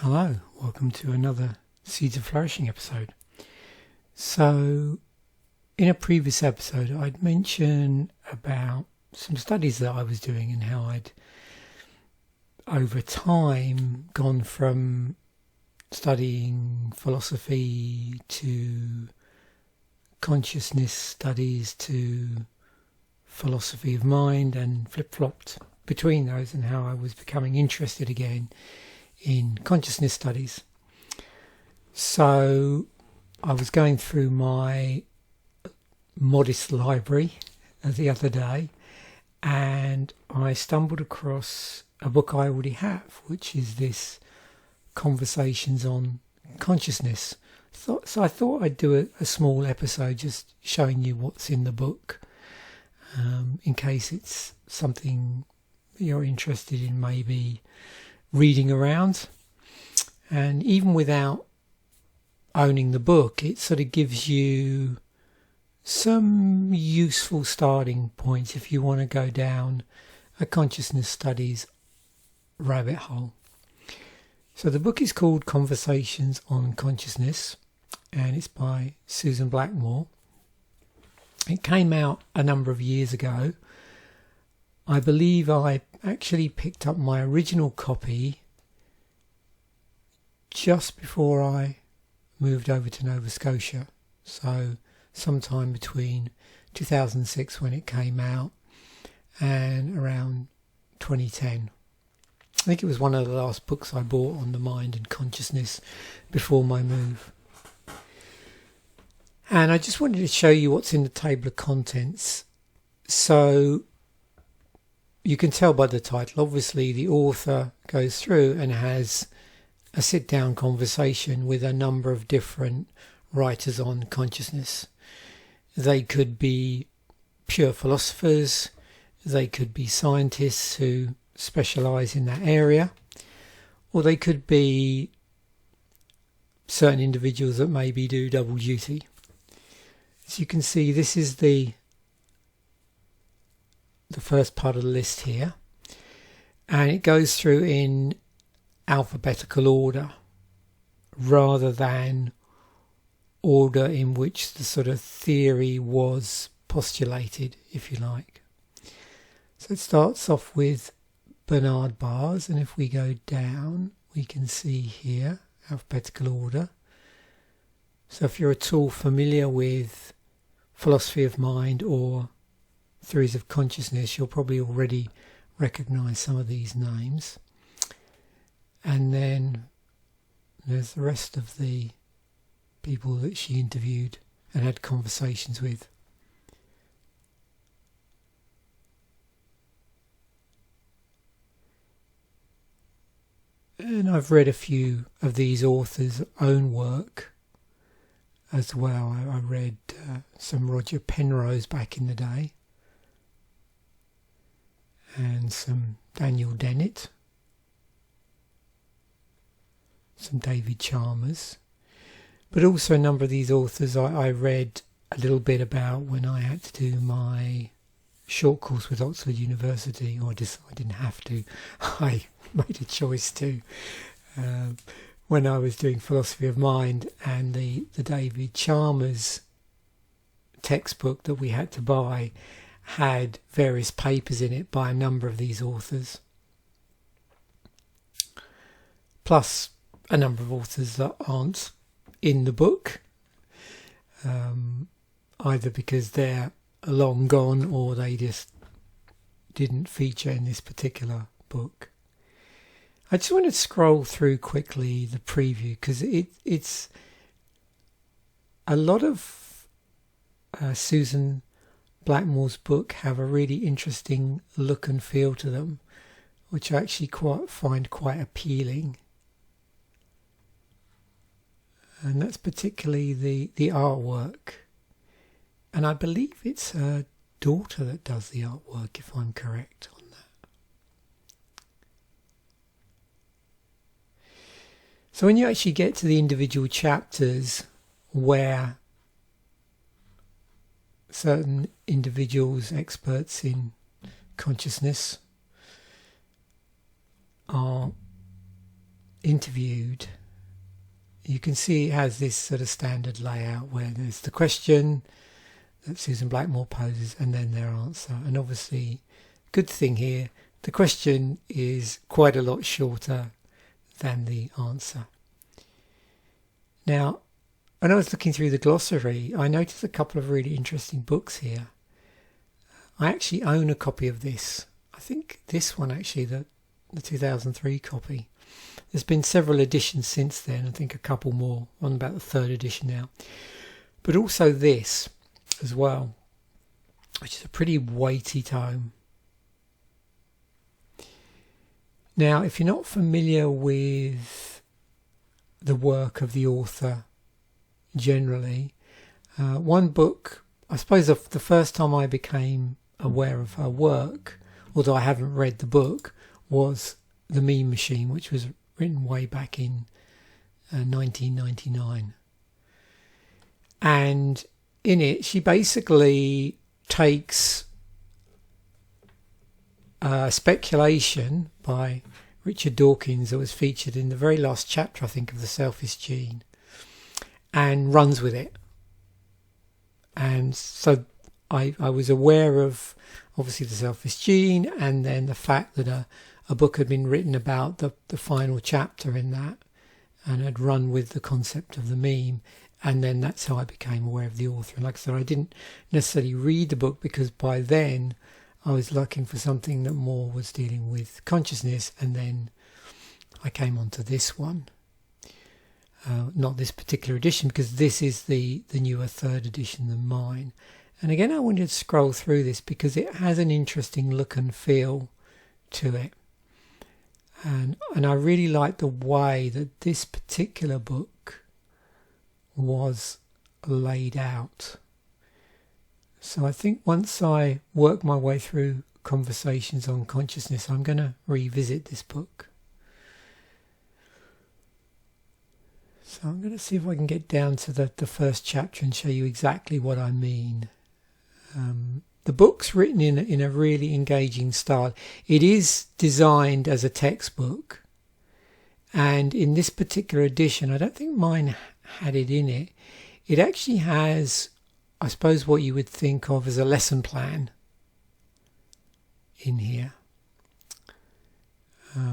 Hello, welcome to another Seeds of Flourishing episode. So, in a previous episode, I'd mentioned about some studies that I was doing and how I'd, over time, gone from studying philosophy to consciousness studies to philosophy of mind and flip-flopped between those, and how I was becoming interested again in consciousness studies. So I was going through my modest library the other day, and I stumbled across a book I already have, which is this Conversations on Consciousness. So I thought I'd do a small episode just showing you what's in the book, in case it's something you're interested in maybe reading around. And even without owning the book, it sort of gives you some useful starting points if you want to go down a consciousness studies rabbit hole. So the book is called Conversations on Consciousness, and it's by Susan Blackmore. It came out a number of years ago. I believe I actually picked up my original copy just before I moved over to Nova Scotia. So sometime between 2006 when it came out and around 2010. I think it was one of the last books I bought on the mind and consciousness before my move. And I just wanted to show you what's in the table of contents. So you can tell by the title, obviously the author goes through and has a sit-down conversation with a number of different writers on consciousness. They could be pure philosophers, they could be scientists who specialise in that area, or they could be certain individuals that maybe do double duty. As you can see, this is the first part of the list here, and it goes through in alphabetical order rather than order in which the sort of theory was postulated, if you like. So it starts off with Bernard bars, and if we go down we can see here alphabetical order. So if you're at all familiar with philosophy of mind or theories of consciousness, you'll probably already recognise some of these names. And then there's the rest of the people that she interviewed and had conversations with. And I've read a few of these authors' own work as well. I read some Roger Penrose back in the day, and some Daniel Dennett, some David Chalmers, but also a number of these authors I read a little bit about when I had to do my short course with Oxford University, or I didn't have to, I made a choice to, when I was doing philosophy of mind, and the David Chalmers textbook that we had to buy had various papers in it by a number of these authors, plus a number of authors that aren't in the book, either because they're long gone or they just didn't feature in this particular book. I just want to scroll through quickly the preview, because it's a lot of Susan Blackmore's book have a really interesting look and feel to them, which I actually find quite appealing. And that's particularly the artwork. And I believe it's her daughter that does the artwork, if I'm correct on that. So when you actually get to the individual chapters where certain individuals, experts in consciousness, are interviewed, you can see it has this sort of standard layout where there's the question that Susan Blackmore poses and then their answer. And obviously, good thing here, the question is quite a lot shorter than the answer. Now, when I was looking through the glossary, I noticed a couple of really interesting books here. I actually own a copy of this. I think this one actually, the 2003 copy. There's been several editions since then, I think a couple more, on about the third edition now. But also this as well, which is a pretty weighty tome. Now, if you're not familiar with the work of the author generally, one book, I suppose the first time I became aware of her work, although I haven't read the book, was The Meme Machine, which was written way back in 1999. And in it, she basically takes speculation by Richard Dawkins that was featured in the very last chapter, I think, of The Selfish Gene, and runs with it. And so I was aware of, obviously, The Selfish Gene, and then the fact that a book had been written about the final chapter in that, and had run with the concept of the meme. And then that's how I became aware of the author. And like I said, I didn't necessarily read the book because by then I was looking for something that more was dealing with consciousness, and then I came onto this one. Not this particular edition, because this is the newer third edition than mine. And again, I wanted to scroll through this because it has an interesting look and feel to it. And I really like the way that this particular book was laid out. So I think once I work my way through Conversations on Consciousness, I'm going to revisit this book. So I'm going to see if I can get down to the first chapter and show you exactly what I mean. The book's written in a really engaging style. It is designed as a textbook, and in this particular edition, I don't think mine had it in it. It actually has, I suppose, what you would think of as a lesson plan in here.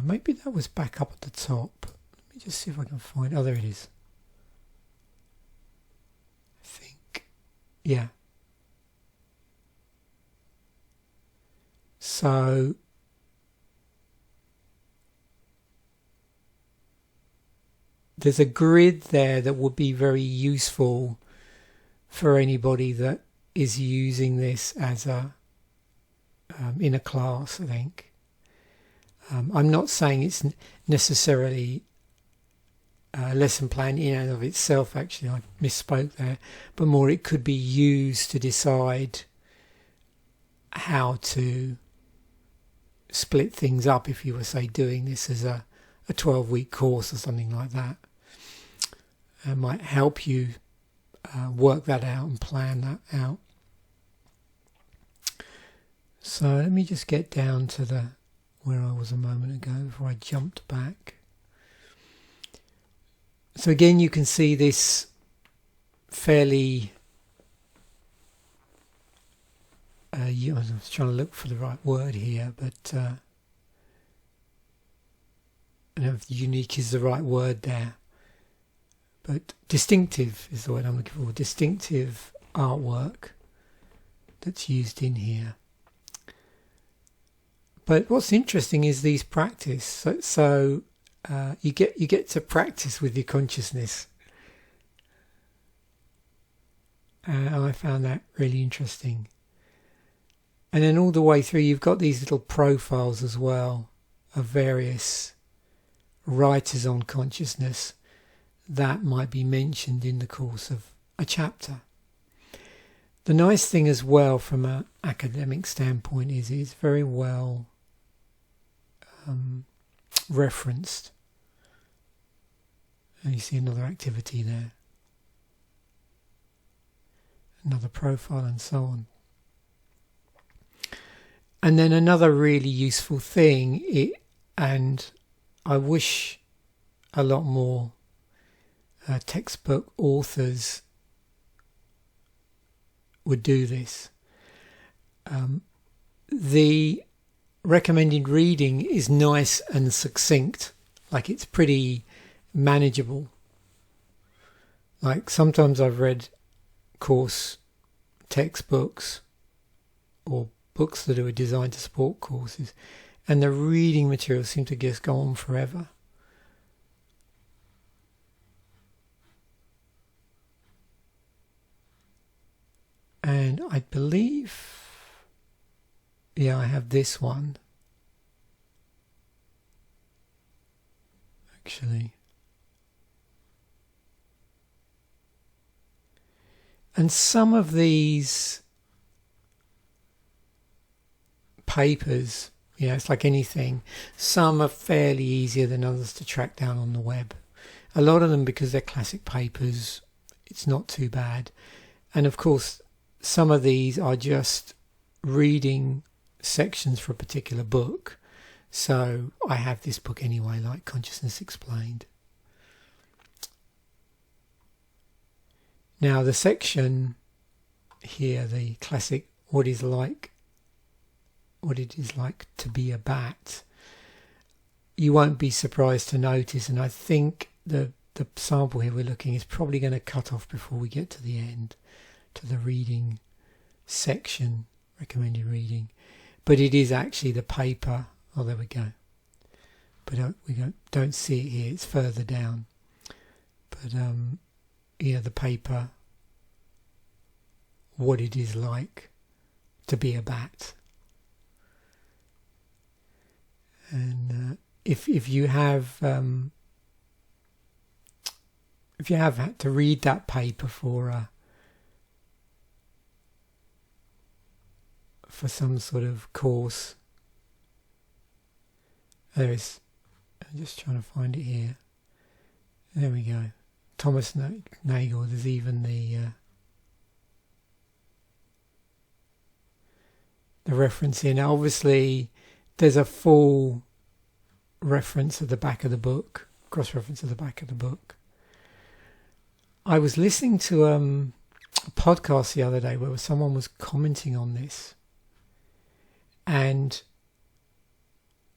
Maybe that was back up at the top. Let me just see if I can find. Oh, there it is. I think. Yeah. So there's a grid there that would be very useful for anybody that is using this as in a class, I think. I'm not saying it's necessarily a lesson plan in and of itself, actually, I misspoke there, but more it could be used to decide how to split things up if you were, say, doing this as a 12-week course or something like that. It might help you work that out and plan that out. So let me just get down to where I was a moment ago before I jumped back. So again, you can see this fairly I was trying to look for the right word here, but I don't know if unique is the right word there. But distinctive is the word I'm looking for. Distinctive artwork that's used in here. But what's interesting is these practice. So you get to practice with your consciousness. I found that really interesting. And then all the way through, you've got these little profiles as well of various writers on consciousness that might be mentioned in the course of a chapter. The nice thing as well from an academic standpoint is it's very well referenced. And you see another activity there. Another profile and so on. And then another really useful thing, and I wish a lot more textbook authors would do this. The recommended reading is nice and succinct, like it's pretty manageable. Like sometimes I've read course textbooks or books that are designed to support courses, and the reading materials seem to just go on forever. And I believe, yeah, I have this one. Actually. And some of these papers, it's like anything. Some are fairly easier than others to track down on the web. A lot of them, because they're classic papers, it's not too bad. And of course, some of these are just reading sections for a particular book. So I have this book anyway, like Consciousness Explained. Now the section here, the classic what it is like to be a bat, you won't be surprised to notice, and I think the sample here we're looking is probably going to cut off before we get to the end, to the reading section, recommended reading. But it is actually the paper. Oh, there we go. But we don't see it here. It's further down. But the paper, what it is like to be a bat. And if you have had to read that paper for some sort of course, I'm just trying to find it here. There we go. Thomas Nagel. There's even the reference here. Now, obviously, there's a full reference at the back of the book, cross-reference at the back of the book. I was listening to a podcast the other day where someone was commenting on this, and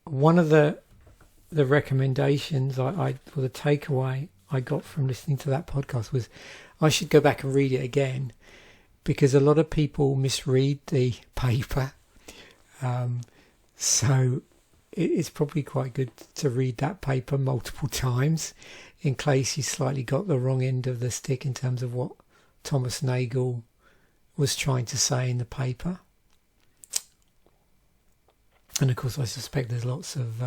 one of the recommendations or the takeaway I got from listening to that podcast was I should go back and read it again, because a lot of people misread the paper. So it's probably quite good to read that paper multiple times in case you slightly got the wrong end of the stick in terms of what Thomas Nagel was trying to say in the paper. And of course I suspect there's lots of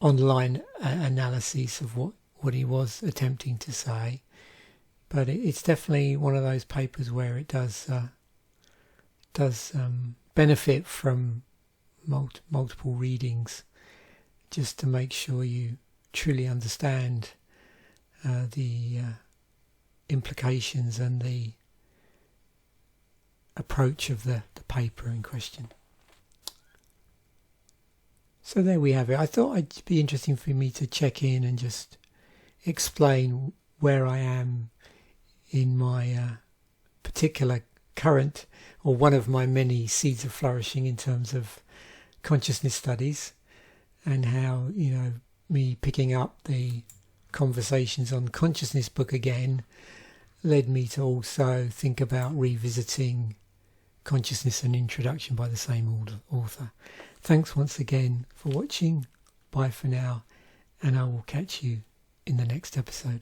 online analyses of what he was attempting to say. But it's definitely one of those papers where it does benefit from multiple readings, just to make sure you truly understand the implications and the approach of the paper in question. So there we have it. I thought it'd be interesting for me to check in and just explain where I am in my particular current, or one of my many seeds of flourishing in terms of consciousness studies, and how, me picking up the Conversations on Consciousness book again led me to also think about revisiting Consciousness, an Introduction by the same author. Thanks once again for watching. Bye for now, and I will catch you in the next episode.